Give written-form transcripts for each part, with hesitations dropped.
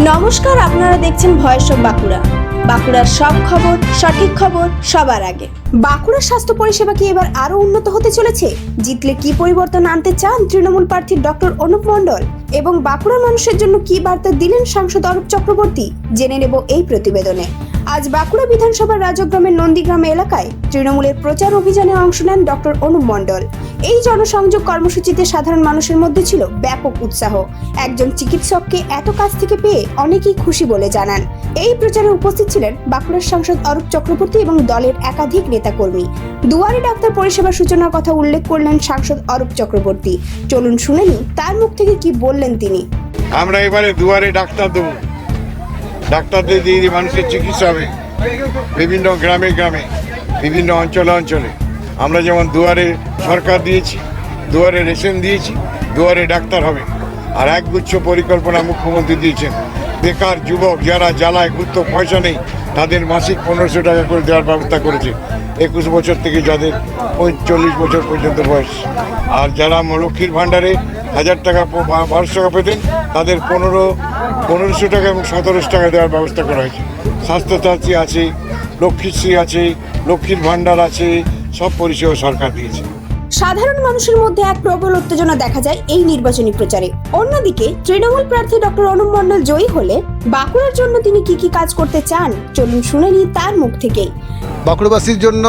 নমস্কার, আপনারা দেখছেন ভয়েস অফ বাঁকুড়া। বাঁকুড়ার সব খবর, সঠিক খবর সবার আগে। বাঁকুড়ার স্বাস্থ্য পরিষেবা কি এবার আরো উন্নত হতে চলেছে? জিতলে কি পরিবর্তন আনতে চান তৃণমূল প্রার্থী ডক্টর অনুপ মণ্ডল? এবং বাঁকুড়ার মানুষের জন্য কি বার্তা দিলেন সাংসদ অরূপ চক্রবর্তী? জেনে নেব এই প্রতিবেদনে। আজ বাঁকুড়া বিধানসভার রাজগ্রামের নন্দীগ্রাম এলাকায় তৃণমূলের প্রচার অভিযানে অংশ নেন ডক্টর অনুপ মণ্ডল। এই জনসংযোগ কর্মসূচিতে সাধারণ মানুষের মধ্যে ছিল ব্যাপক উৎসাহ। একজন চিকিৎসককে এত কাছ থেকে পেয়ে অনেকেই খুশি বলে জানান। এই প্রচারে উপস্থিত ছিলেন বাঁকুড়ার সাংসদ অরূপ চক্রবর্তী এবং দলের একাধিক নেতাকর্মী। দুয়ারে ডাক্তার পরিষেবার সূচনার কথা উল্লেখ করলেন সাংসদ অরূপ চক্রবর্তী। চলুন শুনে নিন তার মুখ থেকে কি বললেন তিনি। আমরা এবারে দুয়ারে ডাক্তার দেবো, ডাক্তারদের দিয়ে মানুষের চিকিৎসা হবে বিভিন্ন গ্রামে গ্রামে, বিভিন্ন অঞ্চলে অঞ্চলে। আমরা যেমন দুয়ারে সরকার দিয়েছি, দুয়ারে রেশন দিয়েছি, দুয়ারে ডাক্তার হবে। আর একগুচ্ছ পরিকল্পনা মুখ্যমন্ত্রী দিয়েছেন। বেকার যুবক যারা জ্বালায় ঘুরতো, পয়সা নেই, তাদের মাসিক 1500 টাকা করে দেওয়ার ব্যবস্থা করেছে 21 বছর থেকে যাদের 40 বছর পর্যন্ত বয়স। আর যারা লক্ষ্মীর ভাণ্ডারে 1000 টাকা 1200 টাকা পেতেন, তাদের 1500 টাকা এবং 1700 টাকা দেওয়ার ব্যবস্থা করা হয়েছে। স্বাস্থ্যসাথী আছে, লক্ষ্মীশ্রী আছে, লক্ষ্মীর ভাণ্ডার আছে, সব পরিষেবা সরকার দিয়েছে। সাধারণ মানুষের মধ্যে এক প্রবল উত্তেজনা দেখা যায় এই নির্বাচনী প্রচারে। অন্যদিকে তৃণমূল প্রার্থী ডক্টর অনুপ মণ্ডল জয়ী হলে বাঁকুড়ার জন্য তিনি কি কি কাজ করতে চান, চলুন শুনে নিই তার মুখ থেকেই। বাঁকুড়াবাসীর জন্য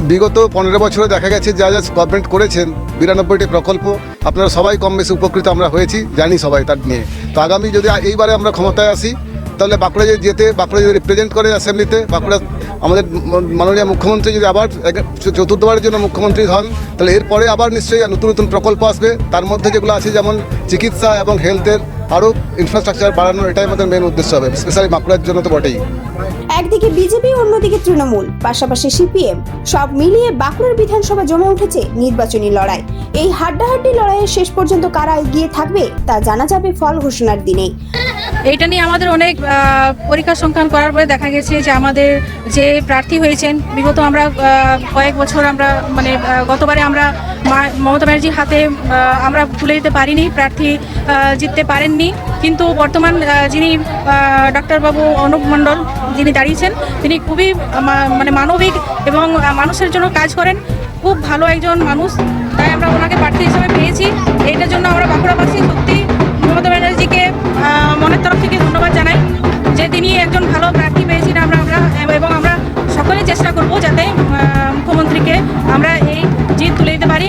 বিগত 15 বছরে দেখা গেছে যা যা গভর্নমেন্ট করেছেন, 92টি প্রকল্প, আপনারা সবাই কম বেশি উপকৃত আমরা হয়েছি, জানি সবাই তার নিয়ে। তো আগামী যদি এইবারে আমরা ক্ষমতায় আসি, তাহলে বাঁকুড়া যদি বাঁকুড়া যদি রিপ্রেজেন্ট করে অ্যাসেম্বলিতে, বাঁকুড়া আমাদের মাননীয় মুখ্যমন্ত্রী যদি আবার চতুর্থবারের জন্য মুখ্যমন্ত্রী হন, তাহলে এরপরে আবার নিশ্চয়ই নতুন নতুন প্রকল্প আসবে। তার মধ্যে যেগুলো আছে যেমন চিকিৎসা এবং হেলথের আরও ইনফ্রাস্ট্রাকচার বাড়ানো, এটাই আমাদের মেন উদ্দেশ্য হবে, স্পেশালি বাঁকুড়ার জন্য তো বটেই। একদিকে বিজেপি, অন্যদিকে তৃণমূল, পাশাপাশি সিপিএম, সব মিলিয়ে বাঁকুড়ার বিধানসভা জমে উঠেছে নির্বাচনী লড়াই। এই হাড্ডাহাড্ডি লড়াইয়ের শেষ পর্যন্ত কারা এগিয়ে থাকবে তা জানা যাবে ফল ঘোষণার দিনেই। এইটা নিয়ে আমাদের অনেক পরীক্ষা সংখ্যান করার পরে দেখা গেছে যে আমাদের যে প্রার্থী হয়েছেন, বিগত আমরা কয়েক বছর আমরা গতবারে আমরা মমতা ব্যানার্জির হাতে আমরা তুলে দিতে পারিনি, প্রার্থী জিততে পারেননি। কিন্তু বর্তমান যিনি ডাক্তারবাবু অনুপ মণ্ডল যিনি দাঁড়িয়েছেন, তিনি খুবই মানবিক এবং মানুষের জন্য কাজ করেন, খুব ভালো একজন মানুষ। তাই আমরা ওনাকে প্রার্থী হিসেবে পেয়েছি। এইটার জন্য আমরা বাঁকুড়াবাসী সত্যি মমতা ব্যানার্জিকে মনের তরফ থেকে ধন্যবাদ জানাই যে তিনি একজন ভালো প্রার্থী পেয়েছেন। আমরা এবং আমরা সকলেই চেষ্টা করব যাতে মুখ্যমন্ত্রীকে আমরা এই জিত তুলে দিতে পারি।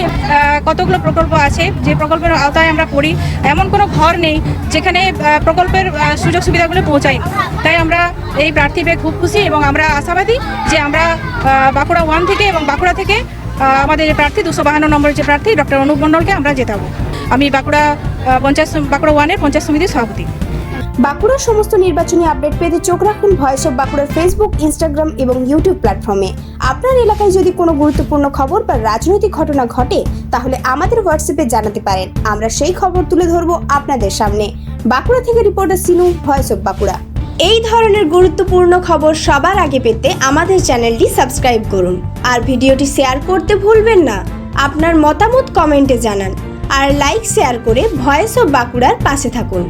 কতগুলো প্রকল্প আছে যে প্রকল্পের আওতায় আমরা পড়ি, এমন কোনো ঘর নেই যেখানে প্রকল্পের সুযোগ সুবিধাগুলো পৌঁছায়। তাই আমরা এই প্রার্থী পেয়ে খুব খুশি এবং আমরা আশাবাদী যে আমরা বাঁকুড়া 1 থেকে এবং বাঁকুড়া থেকে আমাদের যে প্রার্থী 252 নম্বরের যে প্রার্থী ডক্টর অনুপ মণ্ডলকে আমরা জেতাবো। আমি বাঁকুড়া 1 পঞ্চায়েত সমিতির সভাপতি। বাঁকুড়ার সমস্ত নির্বাচনী আপডেট পেতে চোখ রাখুন ভয়েস অফ বাঁকুড়ার ফেসবুক, ইনস্টাগ্রাম এবং ইউটিউব প্ল্যাটফর্মে। আপনার এলাকায় যদি কোনো গুরুত্বপূর্ণ খবর বা রাজনৈতিক ঘটনা ঘটে, তাহলে আমাদের হোয়াটসঅ্যাপে জানাতে পারেন। আমরা সেই খবর তুলে ধরবো আপনাদের সামনে। বাঁকুড়া থেকে reporter Sinu, voice of Bankura. এই ধরনের গুরুত্বপূর্ণ খবর সবার আগে পেতে আমাদের চ্যানেলটি সাবস্ক্রাইব করুন আর ভিডিওটি শেয়ার করতে ভুলবেন না। আপনার মতামত কমেন্টে জানান আর লাইক শেয়ার করে ভয়েস অফ বাঁকুড়ার পাশে থাকুন।